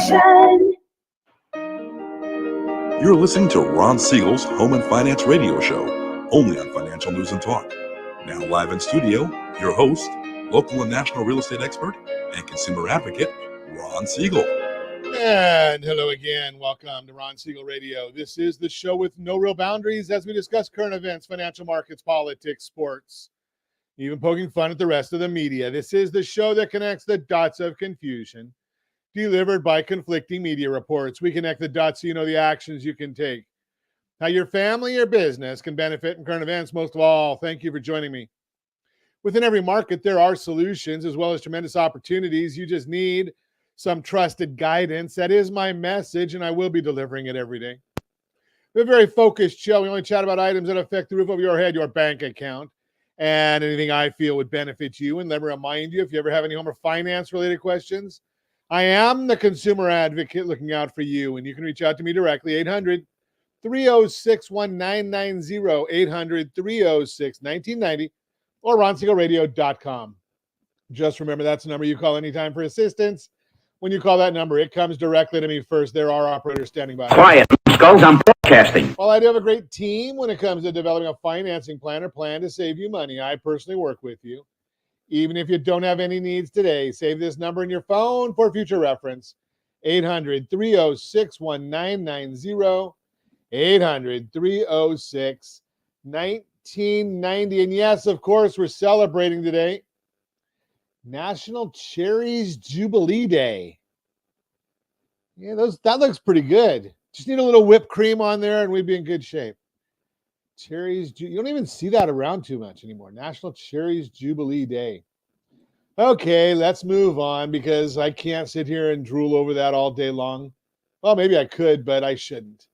Confusion. You're listening to Ron Siegel's Home and Finance Radio Show, only on Financial News and Talk. Now live in studio, your host, local and national real estate expert and consumer advocate, Ron Siegel. And hello again. Welcome to Ron Siegel Radio. This is the show with no real boundaries as we discuss current events, financial markets, politics, sports, even poking fun at the rest of the media. This is the show that connects the dots of confusion, delivered by conflicting media reports. We connect the dots so you know the actions you can take, how your family or business can benefit in current events. Most of all, thank you for joining me. Within every market, there are solutions as well as tremendous opportunities. You just need some trusted guidance. That is my message, and I will be delivering it every day. We're a very focused show. We only chat about items that affect the roof over your head, your bank account, and anything I feel would benefit you. And let me remind you, if you ever have any home or finance-related questions, I am the consumer advocate looking out for you, and you can reach out to me directly, 800-306-1990, 800-306-1990, or ronsiegelradio.com. Just remember, that's the number you call anytime for assistance. When you call that number, it comes directly to me first. There are operators standing by. Quiet, Skulls, I'm broadcasting. Well, I do have a great team when it comes to developing a financing plan or plan to save you money. I personally work with you. Even if you don't have any needs today, save this number in your phone for future reference. 800-306-1990, 800-306-1990. And yes, of course, we're celebrating today National Cherries Jubilee Day. Yeah, that looks pretty good. Just need a little whipped cream on there and we'd be in good shape. Cherries, you don't even see that around too much anymore. National Cherries Jubilee Day. Okay, let's move on because I can't sit here and drool over that all day long. Well, maybe I could, but I shouldn't.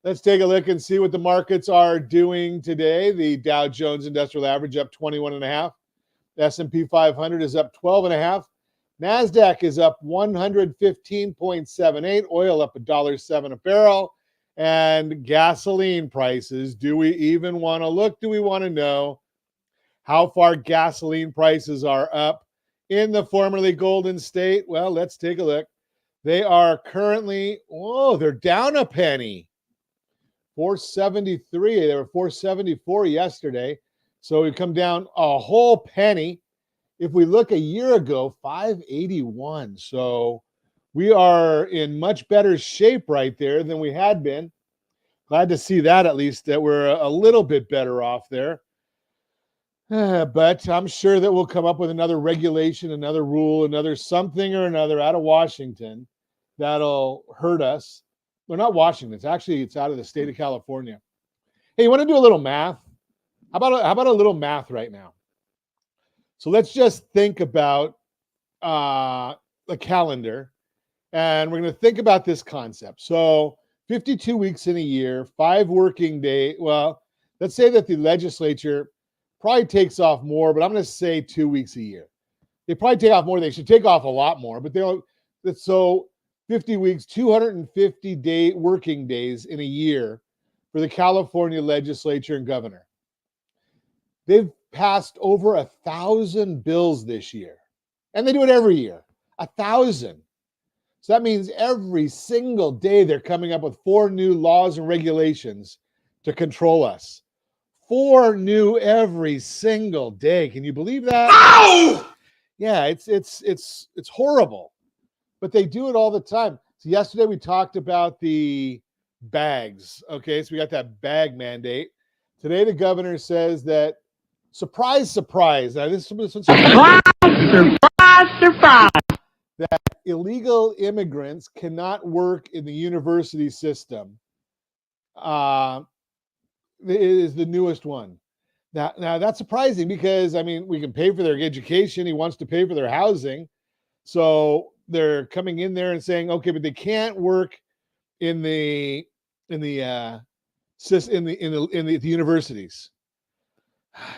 Let's take a look and see what the markets are doing today. The Dow Jones Industrial Average up 21.5. S&P 500 is up 12.5. NASDAQ is up 115.78. Oil up $1.07 a barrel. And gasoline prices, do we even want to look? Do we want to know how far gasoline prices are up in the formerly Golden State? Well, let's take a look. They are currently, they're down a penny. 473. They were 474 yesterday. So we've come down a whole penny. If we look a year ago, 581. So we are in much better shape right there than we had been. Glad to see that, at least, that we're a little bit better off there. But I'm sure that we'll come up with another regulation, another rule, another something or another out of Washington that'll hurt us. Well, not Washington. It's out of the state of California. Hey, you want to do a little math? How about a little math right now? So let's just think about the calendar, and we're going to think about this concept. So 52 weeks in a year, 5 working days. Well, let's say that the legislature probably takes off more, but I'm going to say 2 weeks a year. They probably take off more. They should take off a lot more, but so 50 weeks, 250 working days in a year for the California legislature and governor. They've passed over 1,000 bills this year, and they do it every year, 1,000. So that means every single day they're coming up with 4 new laws and regulations to control us. 4 new every single day. Can you believe that? Ow! Yeah, it's horrible, but they do it all the time. So yesterday we talked about the bags. Okay, so we got that bag mandate. Today the governor says that surprise, surprise. Now this is surprise, that illegal immigrants cannot work in the university system. It is the newest one. Now that's surprising because, I mean, we can pay for their education. He wants to pay for their housing. So they're coming in there and saying, okay, but they can't work in the universities.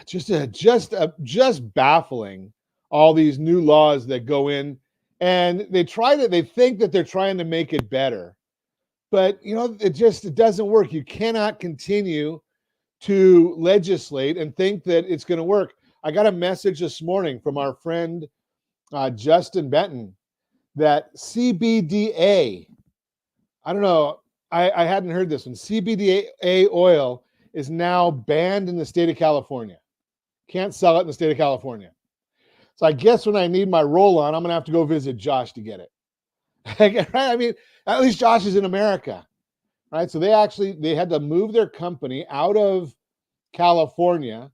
Just baffling, all these new laws that go in, and they think that they're trying to make it better, but it doesn't work. You cannot continue to legislate and think that it's going to work. I got a message this morning from our friend Justin Benton that CBDA, I don't know, I hadn't heard this one. CBDA oil is now banned in the state of California. Can't sell it in the state of California. So I guess when I need my roll-on, I'm going to have to go visit Josh to get it. Right? I mean, at least Josh is in America, right? So they had to move their company out of California.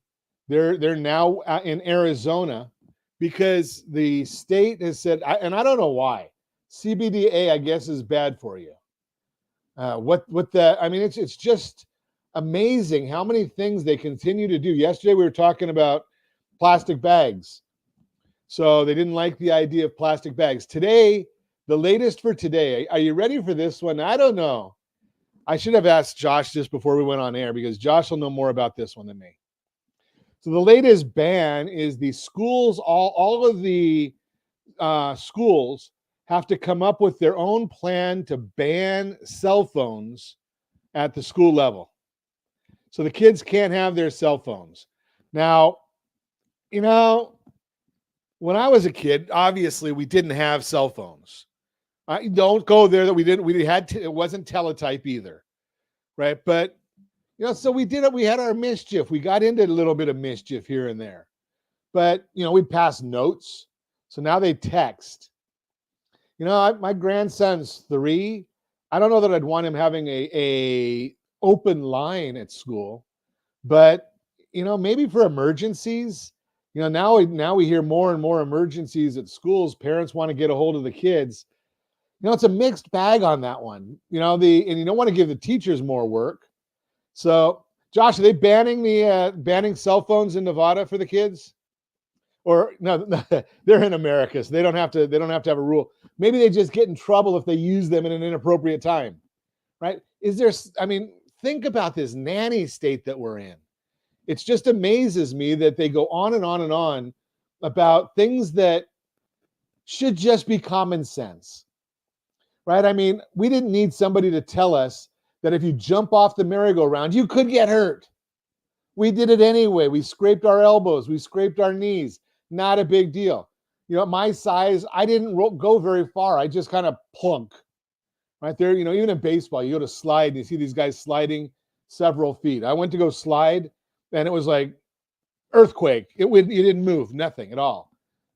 They're now in Arizona because the state has said, and I don't know why. CBDA, I guess, is bad for you. I mean, it's just amazing how many things they continue to do. Yesterday we were talking about plastic bags. So they didn't like the idea of plastic bags. Today, the latest for today, are you ready for this one? I don't know. I should have asked Josh just before we went on air because Josh will know more about this one than me. So the latest ban is the schools, all of the schools have to come up with their own plan to ban cell phones at the school level. So the kids can't have their cell phones. Now, you know, when I was a kid, obviously we didn't have cell phones. Don't go there that we didn't. It wasn't teletype either, right? But you know, so we did it. We had our mischief. We got into a little bit of mischief here and there, but you know, we'd pass notes. So now they text. You know, my grandson's 3. I don't know that I'd want him having a open line at school, but you know, maybe for emergencies. You know, now we hear more and more emergencies at schools. Parents want to get a hold of the kids. You know, it's a mixed bag on that one. You know, and you don't want to give the teachers more work. So, Josh, are they banning cell phones in Nevada for the kids? Or no, they're in America, so they don't have to have a rule. Maybe they just get in trouble if they use them in an inappropriate time, right? Think about this nanny state that we're in. It just amazes me that they go on and on and on about things that should just be common sense, right? I mean, we didn't need somebody to tell us that if you jump off the merry-go-round, you could get hurt. We did it anyway. We scraped our elbows. We scraped our knees. Not a big deal. You know, at my size, I didn't go very far. I just kind of plunk right there. You know, even in baseball, you go to slide and you see these guys sliding several feet. I went to go slide and it was like earthquake. You didn't move, nothing at all.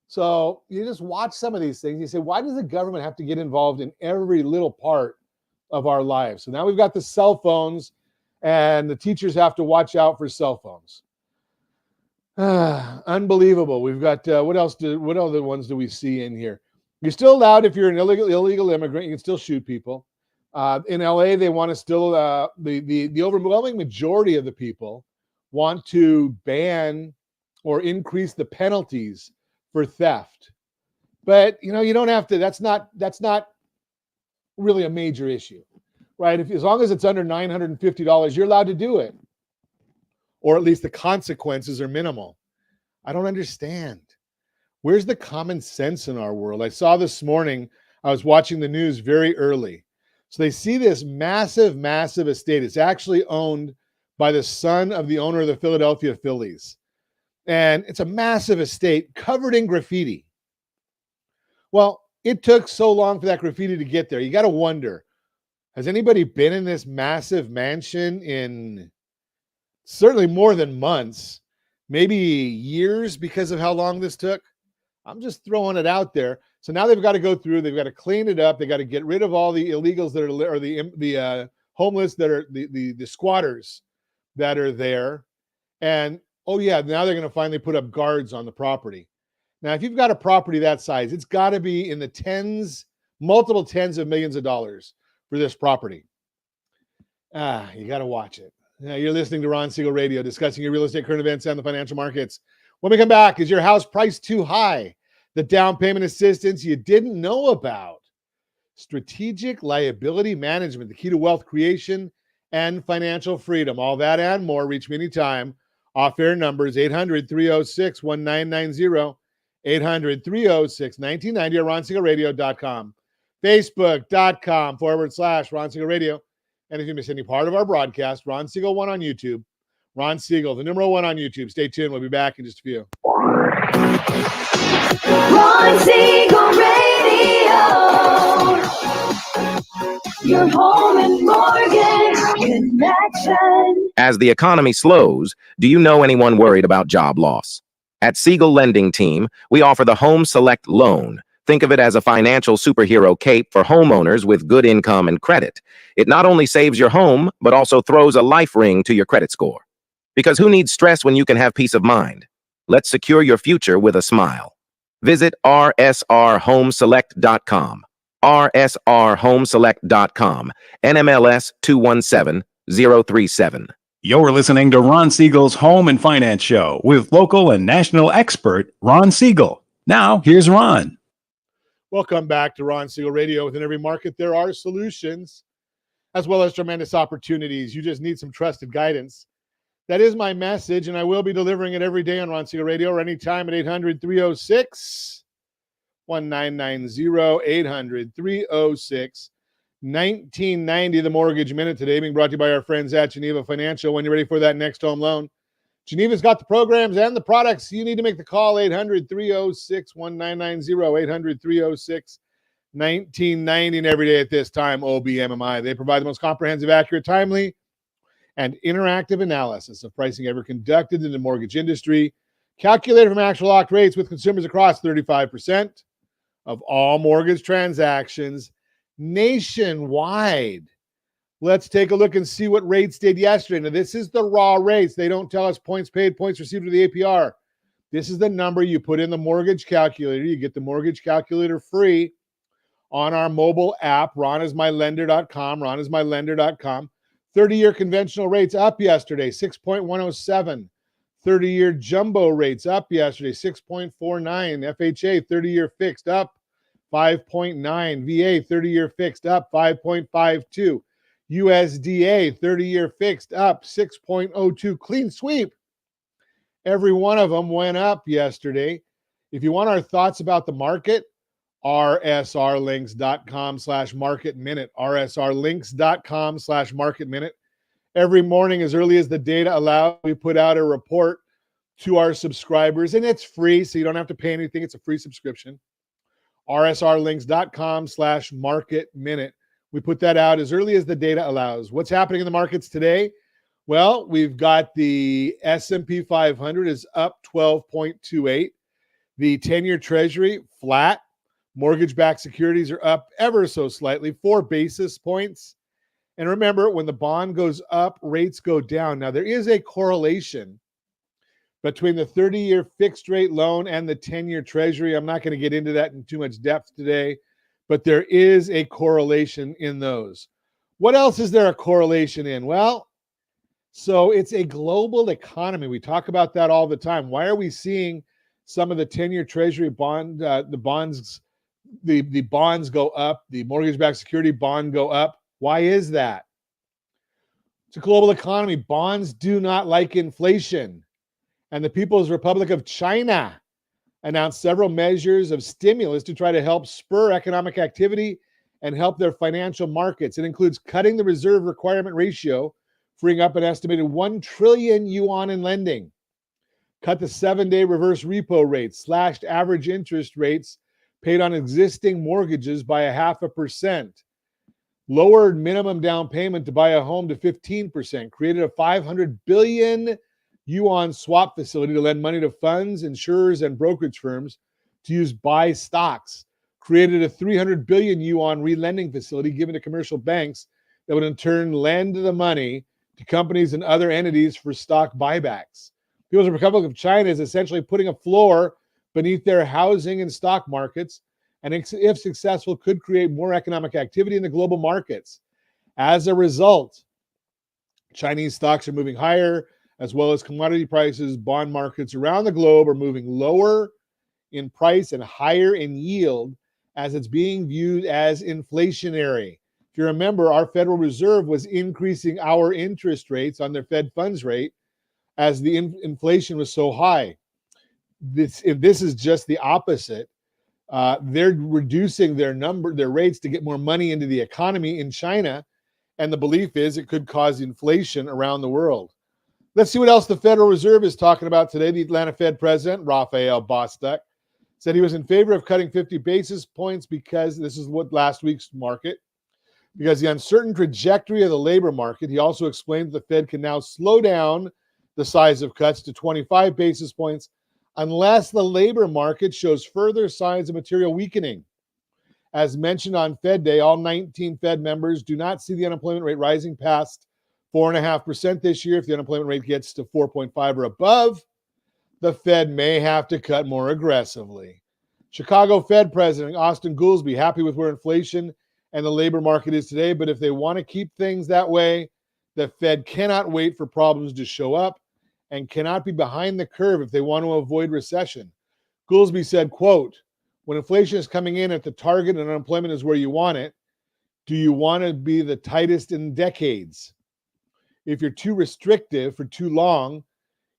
So you just watch some of these things. You say, why does the government have to get involved in every little part of our lives? So now we've got the cell phones and the teachers have to watch out for cell phones. Unbelievable. We've got, what other ones do we see in here? You're still allowed, if you're an illegal immigrant, you can still shoot people. In LA, they want to still, the overwhelming majority of the people want to ban or increase the penalties for theft. But, you know, you don't have to, that's not really a major issue, right? As long as it's under $950, you're allowed to do it. Or at least the consequences are minimal. I don't understand. Where's the common sense in our world? I saw this morning, I was watching the news very early. So they see this massive, massive estate. It's actually owned by the son of the owner of the Philadelphia Phillies. And it's a massive estate covered in graffiti. Well, it took so long for that graffiti to get there. You got to wonder, has anybody been in this massive mansion in certainly more than months, maybe years because of how long this took? I'm just throwing it out there. So now they've got to go through, they've got to clean it up. They got to get rid of all the illegals that are, or the homeless that are the squatters that are there. And oh yeah, now they're going to finally put up guards on the property. Now, if you've got a property that size, it's got to be in the multiple tens of millions of dollars for this property. You got to watch it. You're listening to Ron Siegel Radio, discussing your real estate, current events, and the financial markets. When we come back, is your house priced too high? The down payment assistance you didn't know about. Strategic liability management, the key to wealth creation and financial freedom. All that and more. Reach me anytime. Off-air numbers 800-306-1990, 800-306-1990, or RonSiegelRadio.com. Facebook.com/Ron Siegel Radio. And if you miss any part of our broadcast, Ron Siegel 1 on YouTube. Ron Siegel, the number 1 on YouTube. Stay tuned. We'll be back in just a few. Ron Siegel Radio. Radio. Your home and mortgage connection. As the economy slows, do you know anyone worried about job loss? At Siegel Lending Team, we offer the Home Select Loan. Think of it as a financial superhero cape for homeowners with good income and credit. It not only saves your home, but also throws a life ring to your credit score. Because who needs stress when you can have peace of mind? Let's secure your future with a smile. Visit rsrhomeselect.com. rsrhomeselect.com. NMLS 217037. You're listening to Ron Siegel's Home and Finance Show with local and national expert Ron Siegel. Now, here's Ron. Welcome back to Ron Siegel Radio. Within every market, there are solutions as well as tremendous opportunities. You just need some trusted guidance. That is my message, and I will be delivering it every day on Ron Siegel Radio or anytime at 800-306-1990, 800-306-1990. The Mortgage Minute today being brought to you by our friends at Geneva Financial. When you're ready for that next home loan, Geneva's got the programs and the products. You need to make the call, 800-306-1990, 800-306-1990, and every day at this time, OBMMI. They provide the most comprehensive, accurate, timely, and interactive analysis of pricing ever conducted in the mortgage industry, calculated from actual locked rates with consumers across 35% of all mortgage transactions nationwide. Let's take a look and see what rates did yesterday. Now, this is the raw rates. They don't tell us points paid, points received, or the APR. This is the number you put in the mortgage calculator. You get the mortgage calculator free on our mobile app, ronismylender.com, ronismylender.com. 30-year conventional rates up yesterday, 6.107. 30-year jumbo rates up yesterday, 6.49. FHA 30-year fixed up 5.9. VA 30-year fixed up 5.52. USDA 30-year fixed up 6.02. Clean sweep. Every one of them went up yesterday. If you want our thoughts about the market, rsrlinks.com/market minute, rsrlinks.com/market minute. Every morning, as early as the data allows, we put out a report to our subscribers, and it's free, so you don't have to pay anything. It's a free subscription. rsrlinks.com/market minute. We put that out as early as the data allows. What's happening in the markets today? Well, we've got the S&P 500 is up 12.28. The 10-year Treasury flat. Mortgage-backed securities are up ever so slightly, 4 basis points. And remember, when the bond goes up, rates go down. Now, there is a correlation between the 30-year fixed rate loan and the 10-year Treasury. I'm not going to get into that in too much depth today, but there is a correlation in those. What else is there a correlation in? Well, so it's a global economy. We talk about that all the time. Why are we seeing some of the 10-year Treasury bond, the bonds go up, the mortgage-backed security bond go up? Why is that? It's a global economy. Bonds do not like inflation. And the People's Republic of China announced several measures of stimulus to try to help spur economic activity and help their financial markets. It includes cutting the reserve requirement ratio, freeing up an estimated 1 trillion yuan in lending. Cut the 7-day reverse repo rate, slashed average interest rates paid on existing mortgages by 0.5%. Lowered minimum down payment to buy a home to 15%, created a 500 billion yuan swap facility to lend money to funds, insurers, and brokerage firms to use buy stocks, created a 300 billion yuan relending facility given to commercial banks that would in turn lend the money to companies and other entities for stock buybacks. People's Republic of China is essentially putting a floor beneath their housing and stock markets, and if successful, could create more economic activity in the global markets. As a result, Chinese stocks are moving higher, as well as commodity prices. Bond markets around the globe are moving lower in price and higher in yield as it's being viewed as inflationary. If you remember, our Federal Reserve was increasing our interest rates on their Fed funds rate as the inflation was so high. This is just the opposite. They're reducing their rates to get more money into the economy in China, and the belief is it could cause inflation around the world. Let's see what else the Federal Reserve is talking about today. The Atlanta Fed President, Raphael Bostic, Said he was in favor of cutting 50 basis points because this is what last week's market, because the uncertain trajectory of the labor market. He also explained that the Fed can now slow down the size of cuts to 25 basis points unless the labor market shows further signs of material weakening. As mentioned on Fed Day, all 19 Fed members do not see the unemployment rate rising past 4.5% this year. If the unemployment rate gets to 4.5 or above, the Fed may have to cut more aggressively. Chicago Fed President Austin Goolsbee happy with where inflation and the labor market is today, but if they want to keep things that way, the Fed cannot wait for problems to show up and cannot be behind the curve if they want to avoid recession. Goolsbee said, quote, when inflation is coming in at the target and unemployment is where you want it, do you want to be the tightest in decades? If you're too restrictive for too long,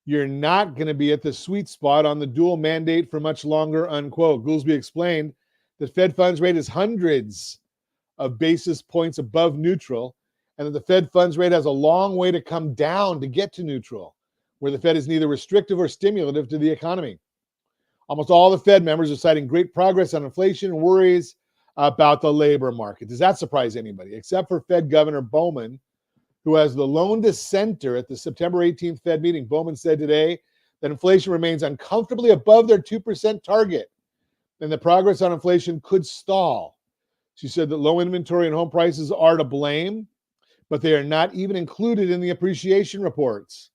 you're not going to be at the sweet spot on the dual mandate for much longer, unquote. Goolsbee explained that Fed funds rate is hundreds of basis points above neutral, and that the Fed funds rate has a long way to come down to get to neutral, where the Fed is neither restrictive or stimulative to the economy. Almost all the Fed members are citing great progress on inflation and worries about the labor market. Does that surprise anybody? Except for Fed Governor Bowman, who has the lone dissenter at the September 18th Fed meeting. Bowman said today that inflation remains uncomfortably above their 2% target, and the progress on inflation could stall. She said that low inventory and home prices are to blame, but they are not even included in the appreciation reports.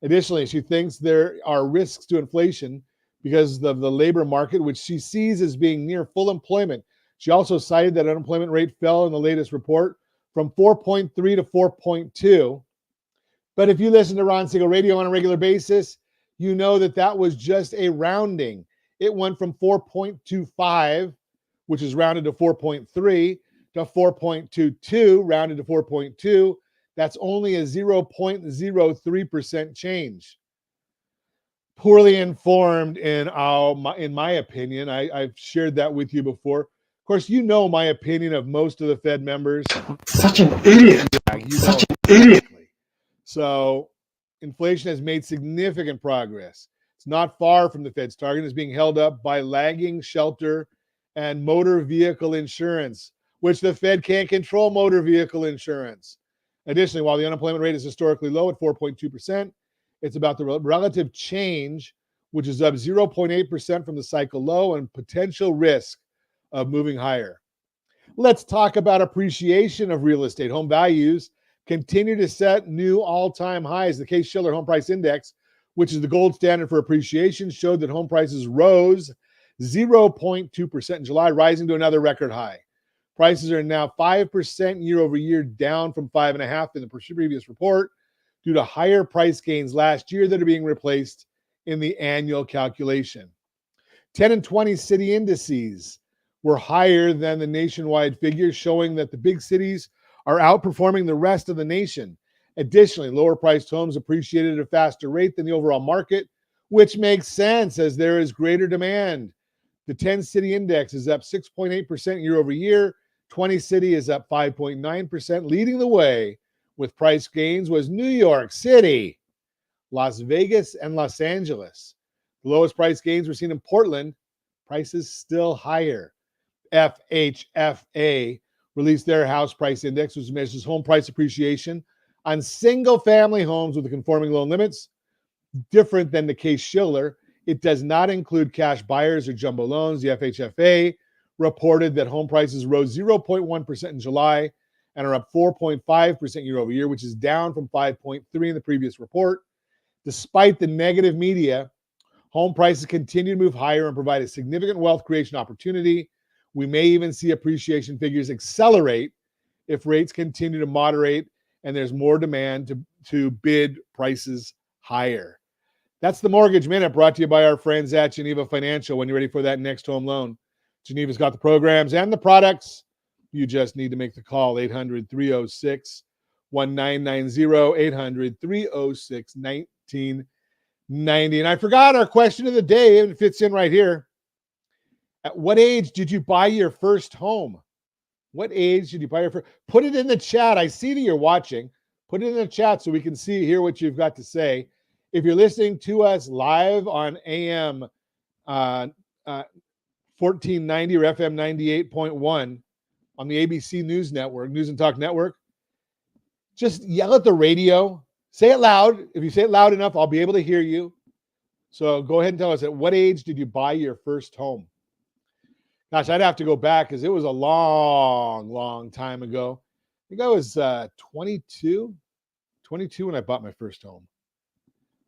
Additionally, she thinks there are risks to inflation because of the labor market, which she sees as being near full employment. She also cited that unemployment rate fell in the latest report from 4.3 to 4.2. But if you listen to Ron Siegel Radio on a regular basis, you know that that was just a rounding. It went from 4.25, which is rounded to 4.3, to 4.22, rounded to 4.2. That's only a 0.03% change. Poorly informed in my opinion. I've shared that with you before. Of course, you know my opinion of most of the Fed members. Such an idiot. Yeah, Such an idiot. So inflation has made significant progress. It's not far from the Fed's target. It's being held up by lagging shelter and motor vehicle insurance, which the Fed can't control motor vehicle insurance. Additionally, while the unemployment rate is historically low at 4.2%, it's about the relative change, which is up 0.8% from the cycle low and potential risk of moving higher. Let's talk about appreciation of real estate. Home values continue to set new all-time highs. The Case-Shiller Home Price Index, which is the gold standard for appreciation, showed that home prices rose 0.2% in July, rising to another record high. Prices are now 5% year over year, down from 5.5% in the previous report, due to higher price gains last year that are being replaced in the annual calculation. 10 and 20 city indices were higher than the nationwide figures, showing that the big cities are outperforming the rest of the nation. Additionally, lower priced homes appreciated at a faster rate than the overall market, which makes sense as there is greater demand. The 10 city index is up 6.8% year over year. 20 city is up 5.9%. Leading the way with price gains was New York City, Las Vegas, and Los Angeles. The lowest price gains were seen in Portland. Prices still higher. FHFA released their house price index, which measures home price appreciation on single-family homes with the conforming loan limits. Different than the Case-Shiller, it does not include cash buyers or jumbo loans. The FHFA reported that home prices rose 0.1% in July and are up 4.5% year over year, which is down from 5.3% in the previous report. Despite the negative media, home prices continue to move higher and provide a significant wealth creation opportunity. We may even see appreciation figures accelerate if rates continue to moderate and there's more demand to bid prices higher. That's the Mortgage Minute, brought to you by our friends at Geneva Financial. When you're ready for that next home loan, Geneva's got the programs and the products. You just need to make the call, 800-306-1990, 800-306-1990. And I forgot our question of the day, and it fits in right here. At what age did you buy your first home? What age did you buy your first? Put it in the chat. I see that you're watching. Put it in the chat so we can hear what you've got to say. If you're listening to us live on AM 1490 or FM 98.1 on the ABC News Network, News and Talk Network. Just yell at the radio. Say it loud. If you say it loud enough, I'll be able to hear you. So go ahead and tell us, at what age did you buy your first home? Gosh, I'd have to go back because it was a long time ago. I think I was 22 when I bought my first home.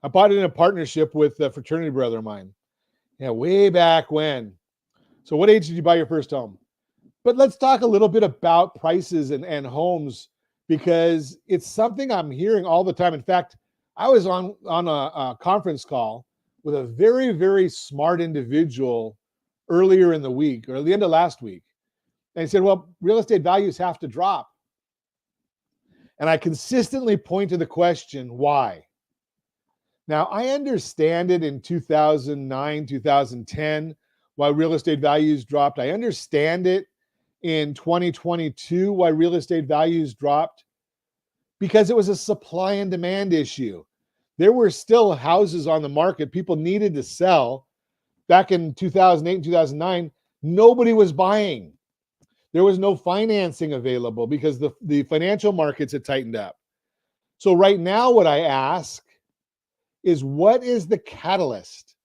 I bought it in a partnership with a fraternity brother of mine. Yeah, way back when. So what age did you buy your first home? But let's talk a little bit about prices and homes, because it's something I'm hearing all the time. In fact, I was on a conference call with a very, very smart individual earlier in the week, or at the end of last week. And he said, well, real estate values have to drop. And I consistently point to the question, why? Now, I understand it in 2009, 2010, why real estate values dropped. I understand it in 2022, why real estate values dropped, because it was a supply and demand issue. There were still houses on the market people needed to sell. Back in 2008 and 2009, nobody was buying. There was no financing available because the financial markets had tightened up. So right now, what I ask is, what is the catalyst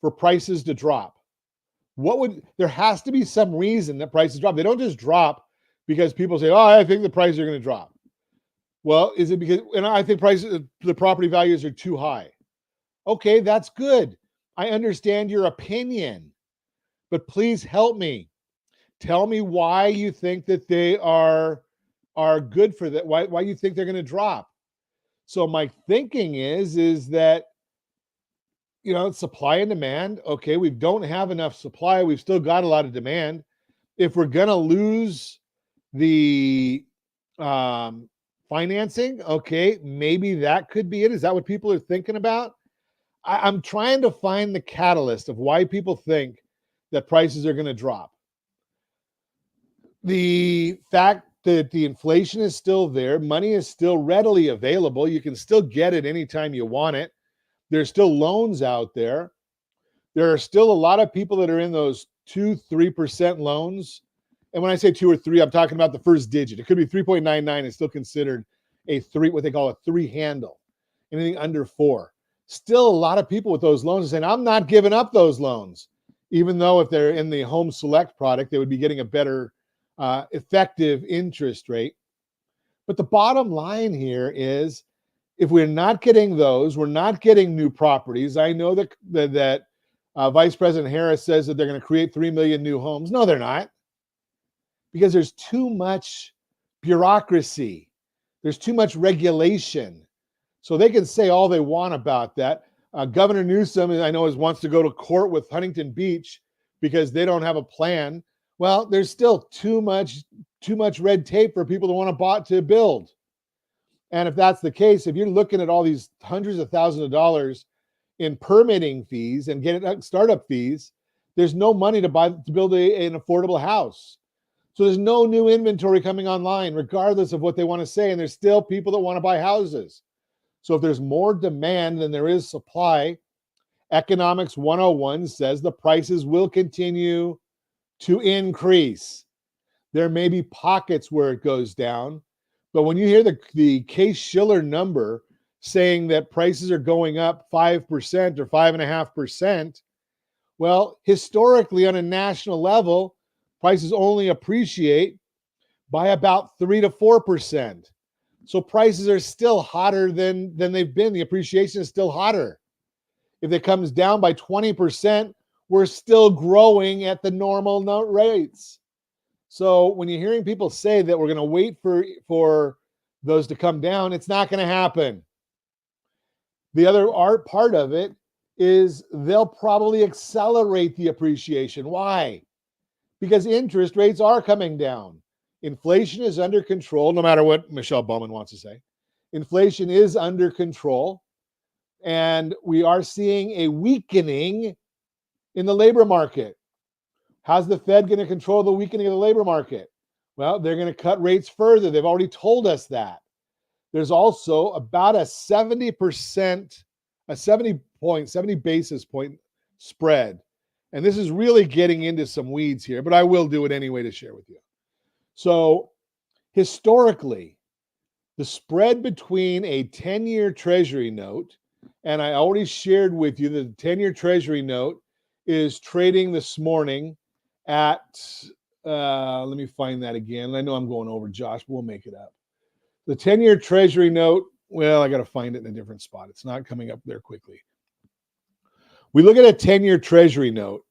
for prices to drop? There has to be some reason that prices drop. They don't just drop because people say, oh, I think the prices are going to drop. Well, is it because, and I think the property values are too high. Okay, that's good. I understand your opinion, but please help me. Tell me why you think that they are good for that. Why you think they're going to drop. So my thinking is that, supply and demand. Okay, we don't have enough supply. We've still got a lot of demand. If we're going to lose the financing, okay, maybe that could be it. Is that what people are thinking about? I'm trying to find the catalyst of why people think that prices are going to drop. The fact that the inflation is still there, money is still readily available. You can still get it anytime you want it. There's still loans out there. There are still a lot of people that are in those 2-3% loans. And when I say 2 or 3, I'm talking about the first digit. It could be 3.99. It's still considered a 3, what they call a 3 handle. Anything under 4. Still a lot of people with those loans are saying, I'm not giving up those loans. Even though if they're in the Home Select product, they would be getting a better effective interest rate. But the bottom line here is, if we're not getting those, we're not getting new properties. I know that Vice President Harris says that they're going to create 3 million new homes. No, they're not. Because there's too much bureaucracy. There's too much regulation. So they can say all they want about that. Governor Newsom, I know, wants to go to court with Huntington Beach because they don't have a plan. Well, there's still too much red tape for people that want to build. And if that's the case, if you're looking at all these hundreds of thousands of dollars in permitting fees and startup fees, there's no money to build an affordable house. So there's no new inventory coming online, regardless of what they want to say. And there's still people that want to buy houses. So if there's more demand than there is supply, Economics 101 says the prices will continue to increase. There may be pockets where it goes down, but when you hear the Case-Shiller number saying that prices are going up 5% or 5.5%, well, historically on a national level, prices only appreciate by about 3 to 4%. So prices are still hotter than they've been. The appreciation is still hotter. If it comes down by 20%, we're still growing at the normal rates. So when you're hearing people say that we're going to wait for those to come down, it's not going to happen. The other part of it is they'll probably accelerate the appreciation. Why? Because interest rates are coming down. Inflation is under control, no matter what Michelle Bowman wants to say. Inflation is under control, and we are seeing a weakening in the labor market. How's the Fed going to control the weakening of the labor market? Well, they're going to cut rates further. They've already told us that. There's also about a 70 basis point spread And this is really getting into some weeds here, but I will do it anyway to share with you. So historically, the spread between a 10-year Treasury note, and I already shared with you that the 10-year Treasury note is trading this morning at, let me find that again. I know I'm going over, Josh, but we'll make it up. The 10-year Treasury note, well, I got to find it in a different spot. It's not coming up there quickly. We look at a 10-year Treasury note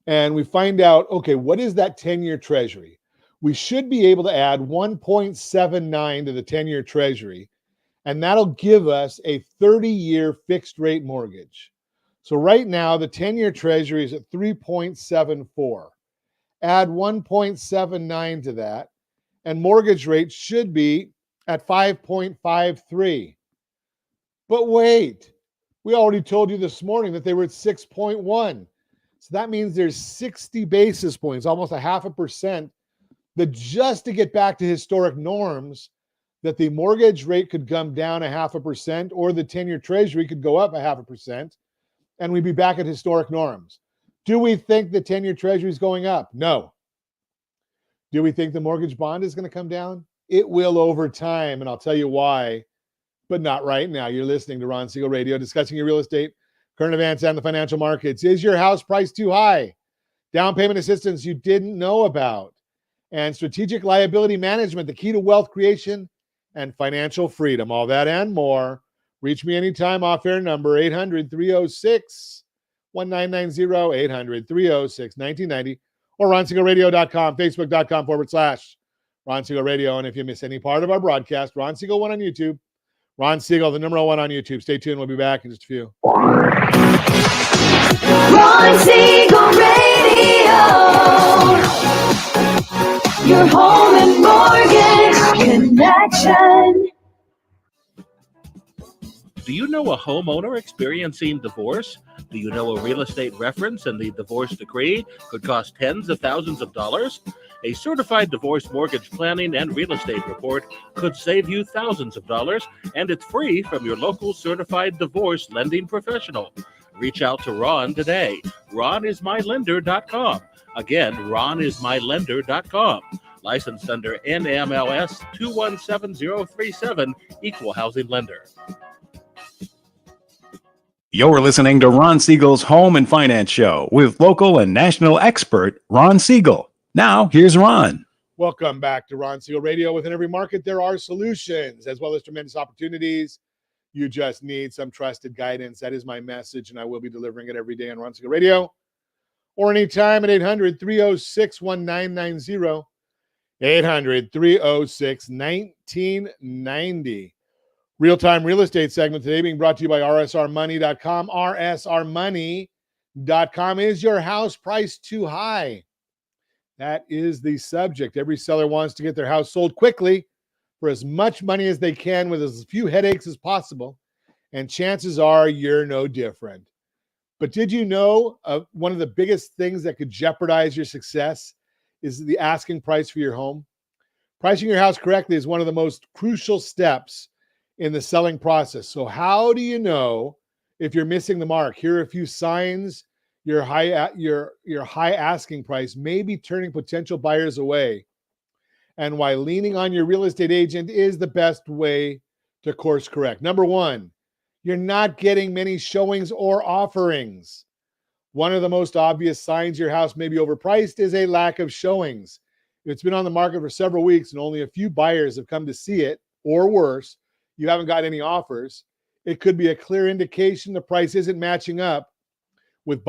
and we find out, okay, what is that 10-year Treasury? We should be able to add 1.79 to the 10-year Treasury, and that'll give us a 30-year fixed rate mortgage. So right now, the 10-year Treasury is at 3.74. Add 1.79 to that, and mortgage rate should be at 5.53. But wait, we already told you this morning that they were at 6.1. So that means there's 60 basis points, almost 0.5%, that just to get back to historic norms, that the mortgage rate could come down 0.5% or the 10-year Treasury could go up 0.5%, and we'd be back at historic norms. Do we think the 10-year Treasury is going up? No. Do we think the mortgage bond is going to come down? It will over time, and I'll tell you why, but not right now. You're listening to Ron Siegel Radio, discussing your real estate, current events, and the financial markets. Is your house price too high? Down payment assistance you didn't know about, and strategic liability management, the key to wealth creation and financial freedom. All that and more. Reach me anytime. Off-air number 800-306-1990, 800-306-1990, or RonSiegelRadio.com, Facebook.com/Ron Siegel Radio. And if you miss any part of our broadcast, Ron Siegel 1 on YouTube. Ron Siegel, the number 1 on YouTube. Stay tuned. We'll be back in just a few. Ron Siegel Radio. Your home and mortgage connection. Do you know a homeowner experiencing divorce? Do you know a real estate reference and the divorce decree could cost tens of thousands of dollars? A certified divorce mortgage planning and real estate report could save you thousands of dollars, and it's free from your local certified divorce lending professional. Reach out to Ron today. RonIsMyLender.com. Again, RonIsMyLender.com. Licensed under NMLS 217037, Equal Housing Lender. You're listening to Ron Siegel's Home and Finance Show with local and national expert Ron Siegel. Now, here's Ron. Welcome back to Ron Siegel Radio. Within every market, there are solutions as well as tremendous opportunities. You just need some trusted guidance. That is my message, and I will be delivering it every day on Ron Siegel Radio or anytime at 800-306-1990, 800-306-1990. Real-time real estate segment today being brought to you by rsrmoney.com. rsrmoney.com. Is your house price too high? That is the subject. Every seller wants to get their house sold quickly for as much money as they can with as few headaches as possible. And chances are you're no different. But did you know one of the biggest things that could jeopardize your success is the asking price for your home? Pricing your house correctly is one of the most crucial steps in the selling process. So how do you know if you're missing the mark? Here are a few signs your high asking price may be turning potential buyers away, and why leaning on your real estate agent is the best way to course correct. Number 1, you're not getting many showings or offerings. One of the most obvious signs your house may be overpriced is a lack of showings. If it's been on the market for several weeks and only a few buyers have come to see it, or worse, you haven't got any offers, it could be a clear indication the price isn't matching up with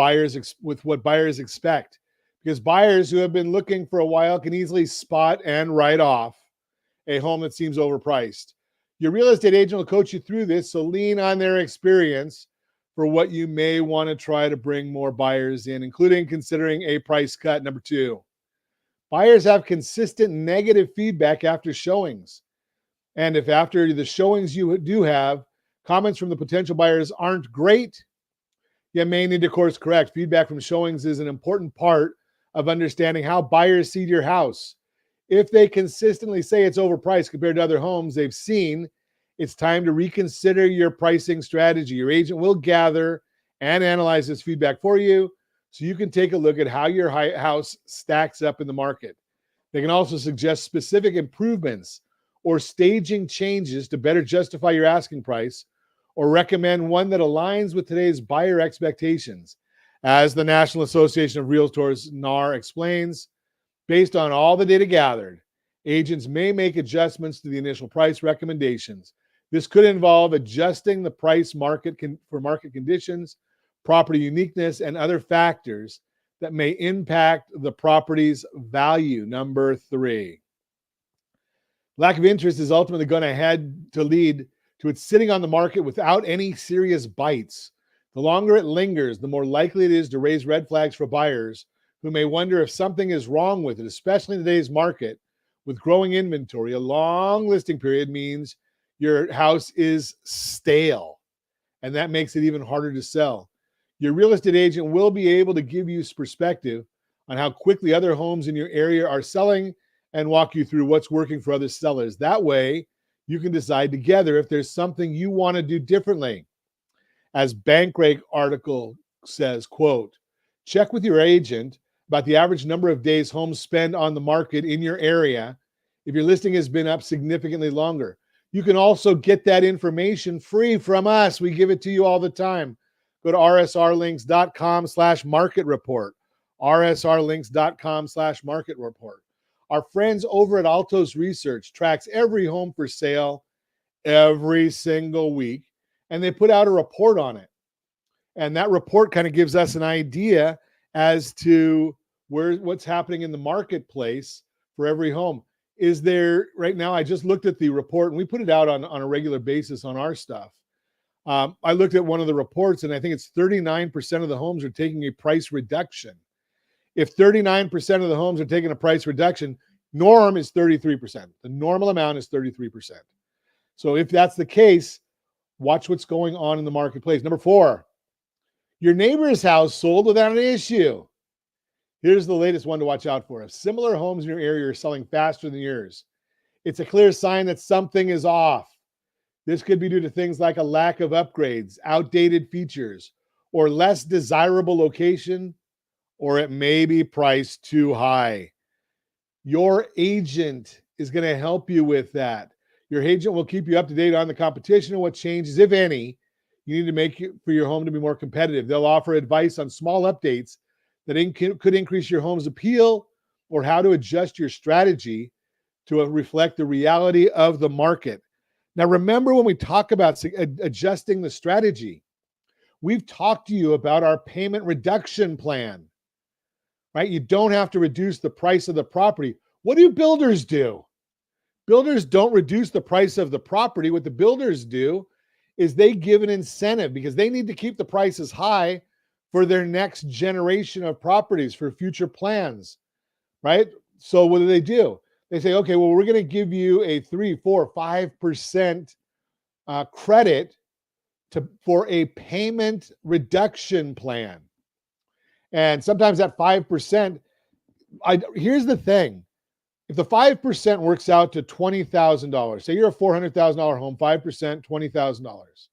what buyers expect. Because buyers who have been looking for a while can easily spot and write off a home that seems overpriced. Your real estate agent will coach you through this, so lean on their experience for what you may want to try to bring more buyers in, including considering a price cut. Number 2, buyers have consistent negative feedback after showings. And if after the showings you do have, comments from the potential buyers aren't great, you may need to course correct. Feedback from showings is an important part of understanding how buyers see your house. If they consistently say it's overpriced compared to other homes they've seen, it's time to reconsider your pricing strategy. Your agent will gather and analyze this feedback for you so you can take a look at how your house stacks up in the market. They can also suggest specific improvements or staging changes to better justify your asking price, or recommend one that aligns with today's buyer expectations. As the National Association of Realtors, NAR, explains, based on all the data gathered, agents may make adjustments to the initial price recommendations. This could involve adjusting the price for market conditions, property uniqueness, and other factors that may impact the property's value. Number 3. Lack of interest is ultimately going to lead to it sitting on the market without any serious bites. The longer it lingers, the more likely it is to raise red flags for buyers who may wonder if something is wrong with it, especially in today's market. With growing inventory, a long listing period means your house is stale, and that makes it even harder to sell. Your real estate agent will be able to give you perspective on how quickly other homes in your area are selling and walk you through what's working for other sellers. That way, you can decide together if there's something you want to do differently. As Bankrate article says, quote, check with your agent about the average number of days homes spend on the market in your area if your listing has been up significantly longer. You can also get that information free from us. We give it to you all the time. Go to rsrlinks.com/market report. rsrlinks.com/market report. Our friends over at Altos Research tracks every home for sale every single week, and they put out a report on it. And that report kind of gives us an idea as to what's happening in the marketplace for every home. Is there right now? I just looked at the report, and we put it out on a regular basis on our stuff. I looked at one of the reports, and I think it's 39% of the homes are taking a price reduction. If 39% of the homes are taking a price reduction, norm is 33%. The normal amount is 33%. So if that's the case, watch what's going on in the marketplace. Number 4, your neighbor's house sold without an issue. Here's the latest one to watch out for. If similar homes in your area are selling faster than yours, it's a clear sign that something is off. This could be due to things like a lack of upgrades, outdated features, or less desirable location, or it may be priced too high. Your agent is going to help you with that. Your agent will keep you up to date on the competition and what changes, if any, you need to make for your home to be more competitive. They'll offer advice on small updates that could increase your home's appeal, or how to adjust your strategy to reflect the reality of the market. Now, remember when we talk about adjusting the strategy, we've talked to you about our payment reduction plan, right? You don't have to reduce the price of the property. What do builders do? Builders don't reduce the price of the property. What the builders do is they give an incentive because they need to keep the prices high for their next generation of properties, for future plans, right? So what do? They say, okay, well, we're going to give you a 3, 4, 5% credit for a payment reduction plan. And sometimes that 5%, here's the thing. If the 5% works out to $20,000, say you're a $400,000 home, 5%, $20,000.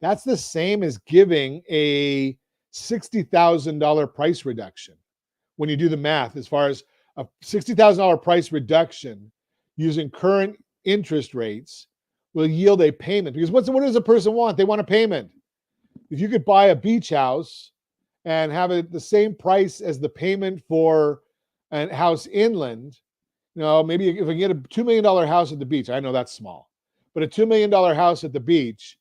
That's the same as giving a $60,000 price reduction. When you do the math, as far as a $60,000 price reduction using current interest rates will yield a payment. Because what does a person want? They want a payment. If you could buy a beach house and have it the same price as the payment for a house inland, maybe if I can get a $2 million house at the beach, I know that's small, but a $2 million house at the beach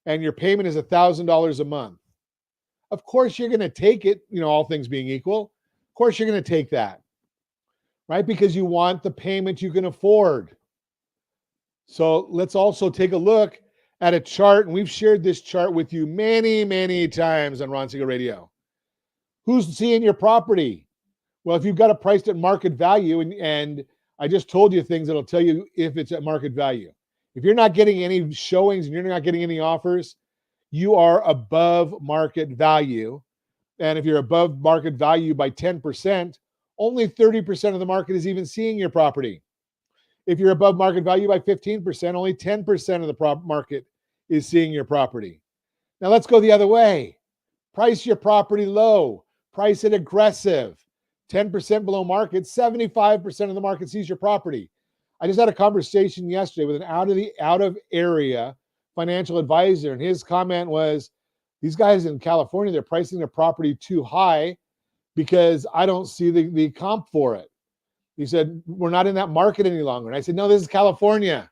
and your payment is $1,000 a month. Of course, you're going to take it, all things being equal. Of course, you're going to take that, right? Because you want the payment you can afford. So let's also take a look at a chart, and we've shared this chart with you many, many times on Ron Siegel Radio. Who's seeing your property? Well, if you've got it priced at market value, and I just told you things that'll tell you if it's at market value. If you're not getting any showings and you're not getting any offers, you are above market value. And if you're above market value by 10%, only 30% of the market is even seeing your property. If you're above market value by 15%, only 10% of the market is seeing your property. Now let's go the other way. Price your property low. price it aggressive. 10% below market, 75% of the market sees your property. I just had a conversation yesterday with an out of area financial advisor, and his comment was, these guys in California, they're pricing their property too high because I don't see the comp for it. He said, we're not in that market any longer. And I said, no, this is California.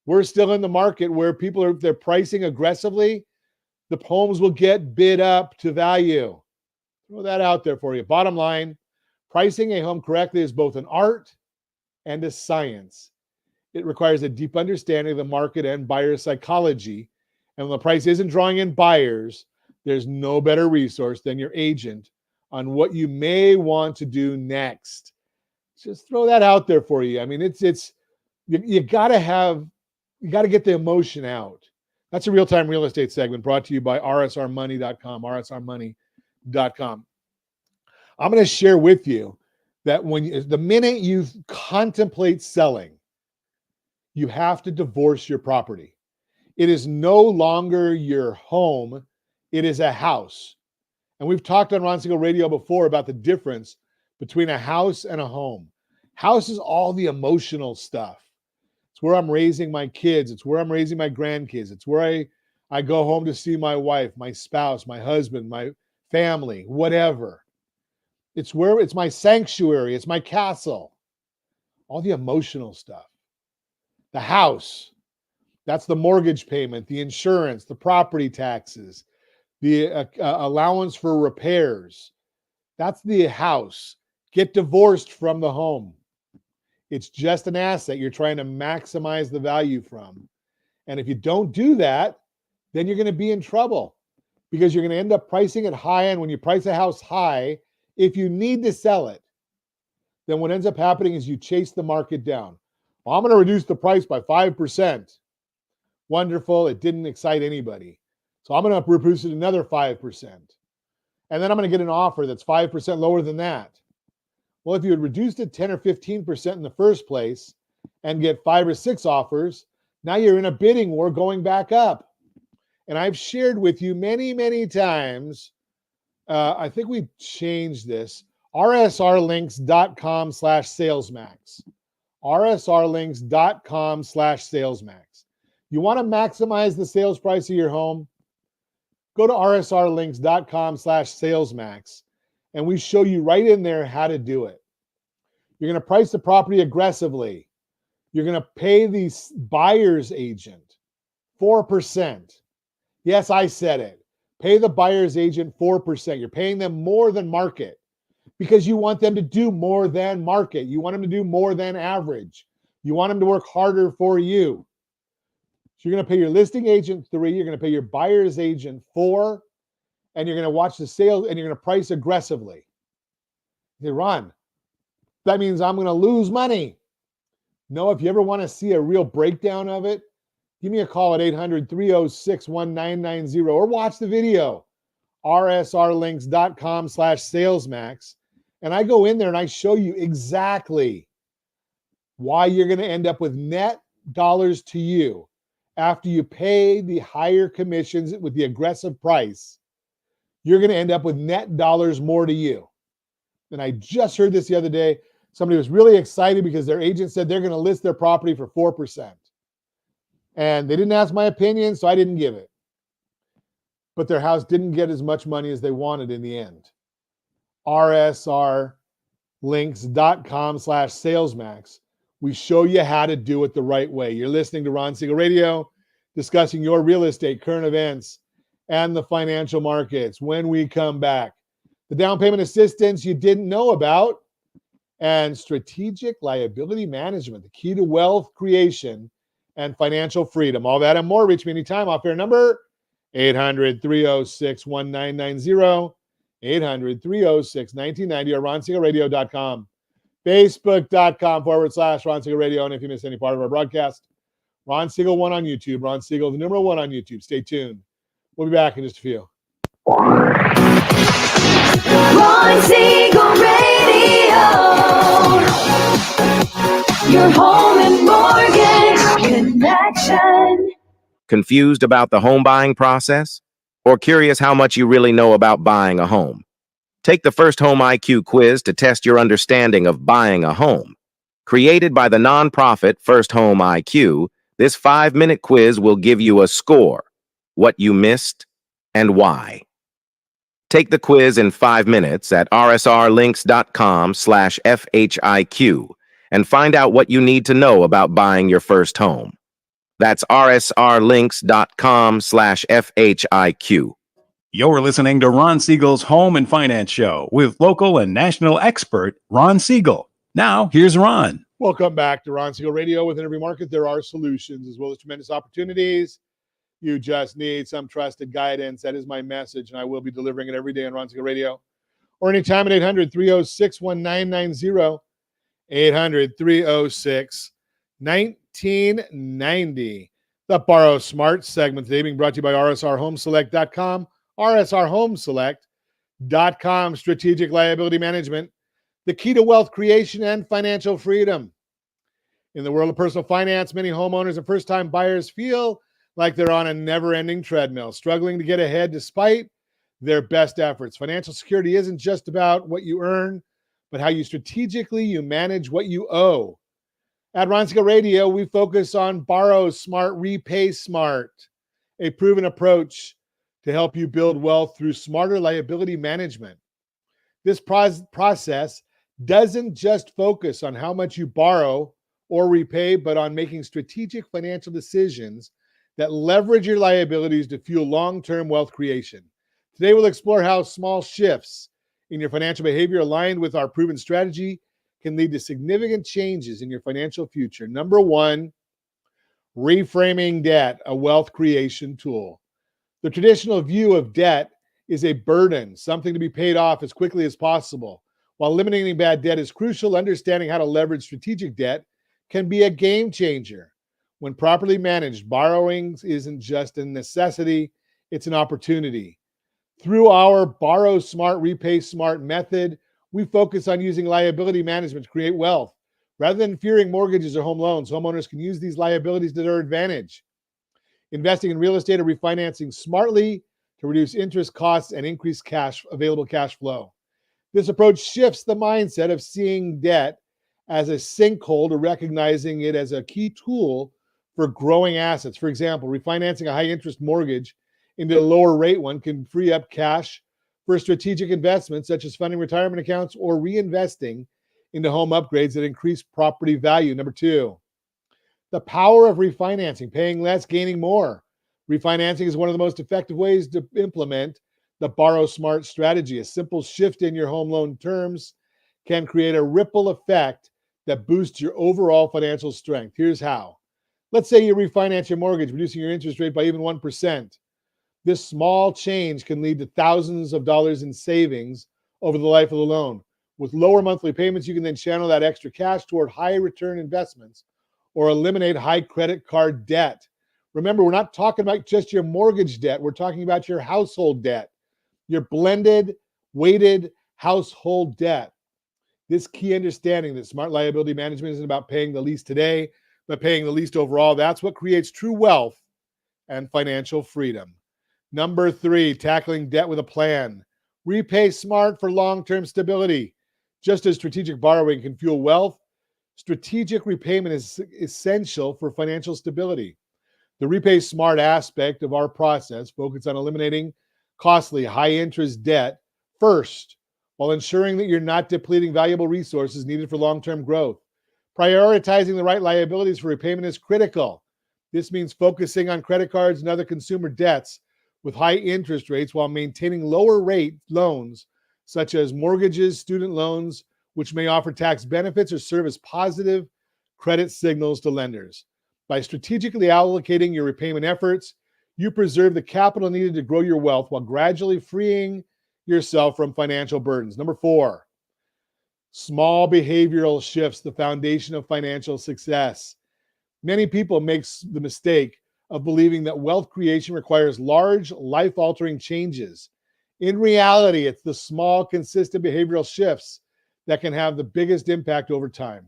We're still in the market where they're pricing aggressively. The homes will get bid up to value. Throw that out there for you. Bottom line, pricing a home correctly is both an art and a science. It requires a deep understanding of the market and buyer psychology. And when the price isn't drawing in buyers, there's no better resource than your agent on what you may want to do next. Just throw that out there for you. I mean, you got to get the emotion out. That's a real-time real estate segment brought to you by rsrmoney.com, rsrmoney.com. I'm going to share with you that the minute you contemplate selling, you have to divorce your property. It is no longer your home. It is a house. And we've talked on Ron Siegel Radio before about the difference between a house and a home. House is all the emotional stuff. It's where I'm raising my kids. It's where I'm raising my grandkids. It's where I go home to see my wife, my spouse, my husband, my family, whatever. It's my sanctuary. It's my castle. All the emotional stuff. The house, that's the mortgage payment, the insurance, the property taxes, the allowance for repairs. That's the house. Get divorced from the home. It's just an asset you're trying to maximize the value from. And if you don't do that, then you're going to be in trouble because you're going to end up pricing it high. And when you price a house high, if you need to sell it, then what ends up happening is you chase the market down. Well, I'm going to reduce the price by 5%. Wonderful. It didn't excite anybody. So I'm going to reduce it another 5%. And then I'm going to get an offer that's 5% lower than that. Well, if you had reduced it 10 or 15% in the first place and get 5 or 6 offers, now you're in a bidding war going back up. And I've shared with you many, many times, I think we changed this, rsrlinks.com/salesmax. rsrlinks.com/salesmax. You want to maximize the sales price of your home? Go to rsrlinks.com/salesmax, and we show you right in there how to do it. You're going to price the property aggressively. You're going to pay the buyer's agent 4%. Yes, I said it. Pay the buyer's agent 4%. You're paying them more than market because you want them to do more than market. You want them to do more than average. You want them to work harder for you. So you're going to pay your listing agent 3, you're going to pay your buyer's agent 4, and you're going to watch the sales and you're going to price aggressively. Hey, Ron, that means I'm going to lose money. No, if you ever want to see a real breakdown of it, give me a call at 800-306-1990 or watch the video, rsrlinks.com/salesmax. And I go in there and I show you exactly why you're going to end up with net dollars to you after you pay the higher commissions with the aggressive price. You're going to end up with net dollars more to you. And I just heard this the other day. Somebody was really excited because their agent said they're going to list their property for 4%. And they didn't ask my opinion, so I didn't give it. But their house didn't get as much money as they wanted in the end. rsrlinks.com/salesmax. We show you how to do it the right way. You're listening to Ron Siegel Radio, discussing your real estate, current events, and the financial markets. When we come back, the down payment assistance you didn't know about, and strategic liability management, the key to wealth creation and financial freedom. All that and more. Reach me anytime. Off air number 800-306-1990, 800-306-1990, or RonSiegelRadio.com, Facebook.com/Ron Siegel Radio. And if you miss any part of our broadcast, Ron Siegel 1 on YouTube, Ron Siegel, the number 1 on YouTube. Stay tuned. We'll be back in just a few. Ron Siegel Radio, your home and mortgage connection. Confused about the home buying process? Or curious how much you really know about buying a home? Take the First Home IQ quiz to test your understanding of buying a home. Created by the nonprofit First Home IQ, this 5-minute quiz will give you a score, what you missed, and why. Take the quiz in 5 minutes at rsrlinks.com/FHIQ and find out what you need to know about buying your first home. That's rsrlinks.com/FHIQ. You're listening to Ron Siegel's Home and Finance Show with local and national expert Ron Siegel. Now, here's Ron. Welcome back to Ron Siegel Radio. Within every market, there are solutions as well as tremendous opportunities. You just need some trusted guidance. That is my message, and I will be delivering it every day on Ron Siegel Radio or anytime at 800-306-1990, 800-306-1990. The Borrow Smart segment today being brought to you by rsrhomeselect.com, rsrhomeselect.com, strategic liability management, the key to wealth creation and financial freedom. In the world of personal finance, many homeowners and first-time buyers feel like they're on a never-ending treadmill, struggling to get ahead despite their best efforts. Financial security isn't just about what you earn, but how you strategically manage what you owe. At Ron Siegel Radio, we focus on borrow smart, repay smart, a proven approach to help you build wealth through smarter liability management. This process doesn't just focus on how much you borrow or repay, but on making strategic financial decisions that leverage your liabilities to fuel long-term wealth creation. Today, we'll explore how small shifts in your financial behavior aligned with our proven strategy can lead to significant changes in your financial future. Number one, reframing debt, a wealth creation tool. The traditional view of debt is a burden, something to be paid off as quickly as possible. While eliminating bad debt is crucial, understanding how to leverage strategic debt can be a game changer. When properly managed, borrowing isn't just a necessity, it's an opportunity. Through our Borrow Smart, Repay Smart method, we focus on using liability management to create wealth. Rather than fearing mortgages or home loans, homeowners can use these liabilities to their advantage. Investing in real estate or refinancing smartly to reduce interest costs and increase available cash flow. This approach shifts the mindset of seeing debt as a sinkhole to recognizing it as a key tool for growing assets. For example, refinancing a high-interest mortgage into a lower-rate one can free up cash for strategic investments such as funding retirement accounts or reinvesting into home upgrades that increase property value. Number two, the power of refinancing, paying less, gaining more. Refinancing is one of the most effective ways to implement the Borrow Smart strategy. A simple shift in your home loan terms can create a ripple effect that boosts your overall financial strength. Here's how. Let's say you refinance your mortgage, reducing your interest rate by even 1%. This small change can lead to thousands of dollars in savings over the life of the loan. With lower monthly payments, you can then channel that extra cash toward high return investments or eliminate high credit card debt. Remember, we're not talking about just your mortgage debt. We're talking about your household debt, your blended, weighted household debt. This key understanding that smart liability management isn't about paying the least today, but paying the least overall. That's what creates true wealth and financial freedom. Number three, tackling debt with a plan. Repay smart for long-term stability. Just as strategic borrowing can fuel wealth, strategic repayment is essential for financial stability. The repay smart aspect of our process focuses on eliminating costly, high-interest debt first, while ensuring that you're not depleting valuable resources needed for long-term growth. Prioritizing the right liabilities for repayment is critical. This means focusing on credit cards and other consumer debts with high interest rates while maintaining lower rate loans such as mortgages, student loans, which may offer tax benefits or serve as positive credit signals to lenders. By strategically allocating your repayment efforts, you preserve the capital needed to grow your wealth while gradually freeing yourself from financial burdens. Number four, small behavioral shifts, the foundation of financial success. Many people make the mistake of believing that wealth creation requires large, life-altering changes. In reality, it's the small, consistent behavioral shifts that can have the biggest impact over time.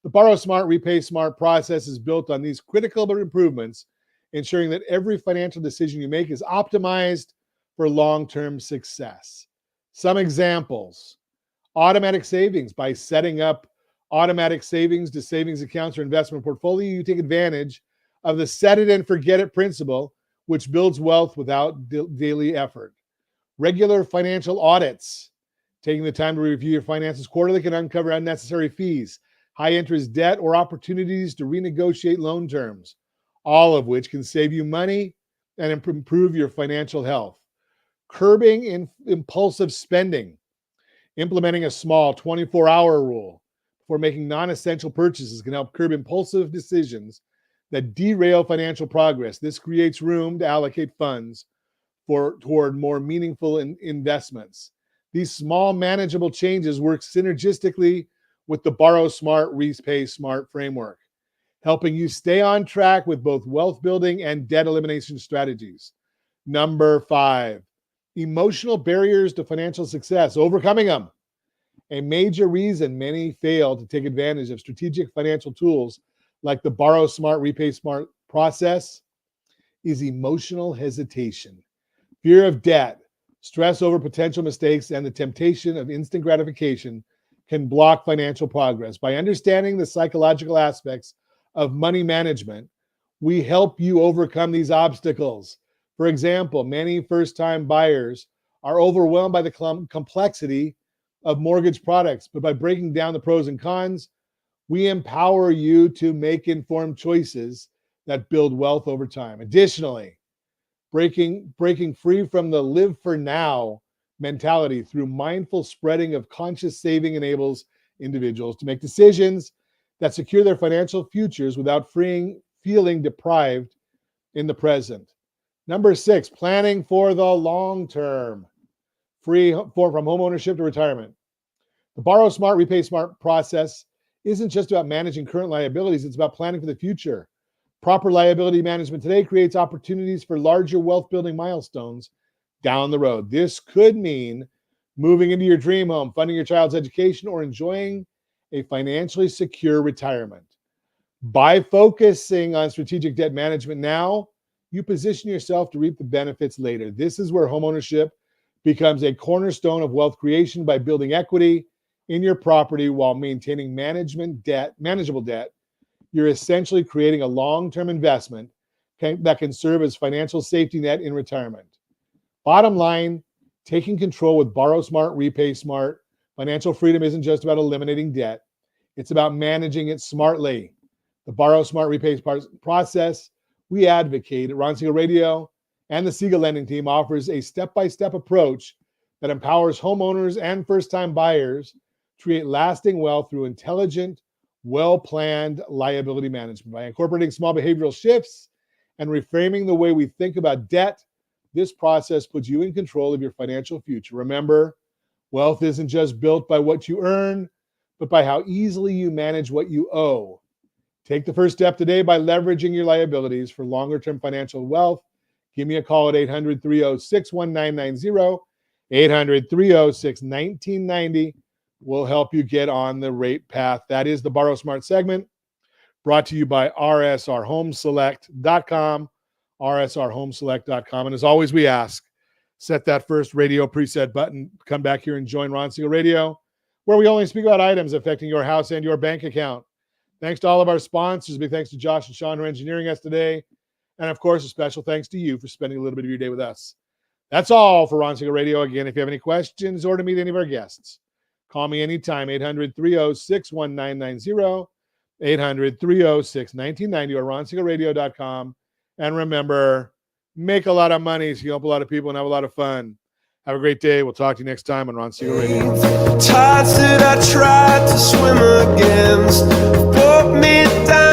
The Borrow Smart, Repay Smart process is built on these critical improvements, ensuring that every financial decision you make is optimized for long-term success. Some examples: automatic savings. By setting up automatic savings to savings accounts or investment portfolio, you take advantage of the set it and forget it principle, which builds wealth without daily effort. Regular financial audits. Taking the time to review your finances quarterly can uncover unnecessary fees, high interest debt, or opportunities to renegotiate loan terms, all of which can save you money and improve your financial health. Curbing impulsive spending. Implementing a small 24-hour rule for making non-essential purchases can help curb impulsive decisions that derail financial progress. This creates room to allocate funds toward more meaningful investments. These small, manageable changes work synergistically with the Borrow Smart, Repay Smart framework, helping you stay on track with both wealth building and debt elimination strategies. Number 5, emotional barriers to financial success, overcoming them. A major reason many fail to take advantage of strategic financial tools like the Borrow Smart, Repay Smart process is emotional hesitation, fear of debt, stress over potential mistakes, and the temptation of instant gratification can block financial progress. By understanding the psychological aspects of money management, we help you overcome these obstacles. For example, many first-time buyers are overwhelmed by the complexity of mortgage products, but by breaking down the pros and cons, we empower you to make informed choices that build wealth over time. Additionally, breaking free from the live for now mentality through mindful spreading of conscious saving enables individuals to make decisions that secure their financial futures without feeling deprived in the present. Number 6, planning for the long term, from home ownership to retirement. The Borrow Smart, Repay Smart process isn't just about managing current liabilities, it's about planning for the future. Proper liability management today creates opportunities for larger wealth building milestones down the road. This could mean moving into your dream home, funding your child's education, or enjoying a financially secure retirement. By focusing on strategic debt management now, you position yourself to reap the benefits later. This is where homeownership becomes a cornerstone of wealth creation. By building equity in your property while maintaining manageable debt, you're essentially creating a long-term investment that can serve as financial safety net in retirement. Bottom line, taking control with Borrow Smart, Repay Smart, financial freedom isn't just about eliminating debt. It's about managing it smartly. The Borrow Smart, Repay Smart process we advocate at Ron Siegel Radio and the Siegel Lending Team offers a step-by-step approach that empowers homeowners and first-time buyers to create lasting wealth through intelligent, well-planned liability management. By incorporating small behavioral shifts and reframing the way we think about debt, this process puts you in control of your financial future. Remember, wealth isn't just built by what you earn, but by how easily you manage what you owe. Take the first step today by leveraging your liabilities for longer-term financial wealth. Give me a call at 800-306-1990, 800-306-1990. We'll help you get on the right path. That is the Borrow Smart segment, brought to you by rsrhomeselect.com, rsrhomeselect.com. And as always, we ask, set that first radio preset button, come back here and join Ron Siegel Radio, where we only speak about items affecting your house and your bank account. Thanks to all of our sponsors. Big thanks to Josh and Sean who are engineering us today. And of course, a special thanks to you for spending a little bit of your day with us. That's all for Ron Siegel Radio. Again, if you have any questions or to meet any of our guests, call me anytime, 800-306-1990, 800-306-1990, or ronsiegelradio.com. And remember, make a lot of money so you help a lot of people and have a lot of fun. Have a great day. We'll talk to you next time on Ron Siegel Radio. Tides that I tried to swim against brought me down.